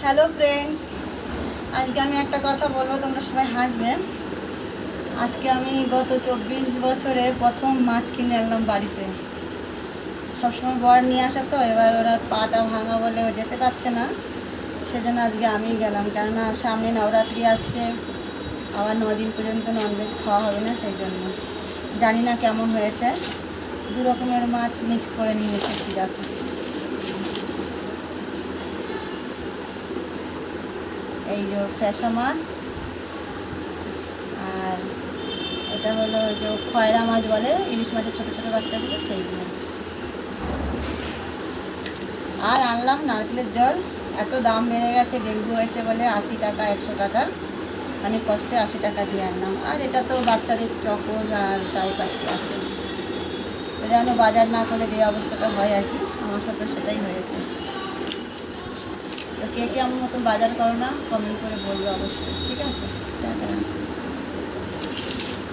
Hello friends, আজকে আমি একটা কথা বলবো, তোমরা সবাই হাসবে। আজকে আমি গত 24 বছরে প্রথম মাছ কিনে আনলাম বাড়িতে। সবসময় বর নিয়ে আসা, তো এবার ওরা পাটা ভাঙা বলে ও যেতে পারছে না, সেজন্য আজকে আমি গেলাম। কেননা সামনে নবরাত্রি আসছে, আবার 9 দিন পর্যন্ত ননভেজ খাওয়া হবে না, সেই জন্য। জানি না কেমন হয়েছে, 2 রকমের মাছ মিক্স করে নিয়ে এসেছি। দেখো, এই যে ফ্যাসা মাছ, আর এটা হলো ওই যে খয়রা মাছ বলে, ইলিশ মাছের ছোটো ছোটো বাচ্চাগুলো, সেইগুলো। আর আনলাম নারকেলের জল। এত দাম বেড়ে গেছে, ডেঙ্গু হয়েছে বলে 80 টাকা 100 টাকা, অনেক কষ্টে 80 টাকা দিয়ে আনলাম। আর এটা তো বাচ্চাদের চকোজ আর চাই পাখি আছে, তো যেন বাজার না করে যে অবস্থাটা হয় আর কি, আমার সাথে সেটাই হয়েছে। তো কে কে আমার মতন বাজার করো না, কমেন্ট করে বলবে অবশ্যই, ঠিক আছে।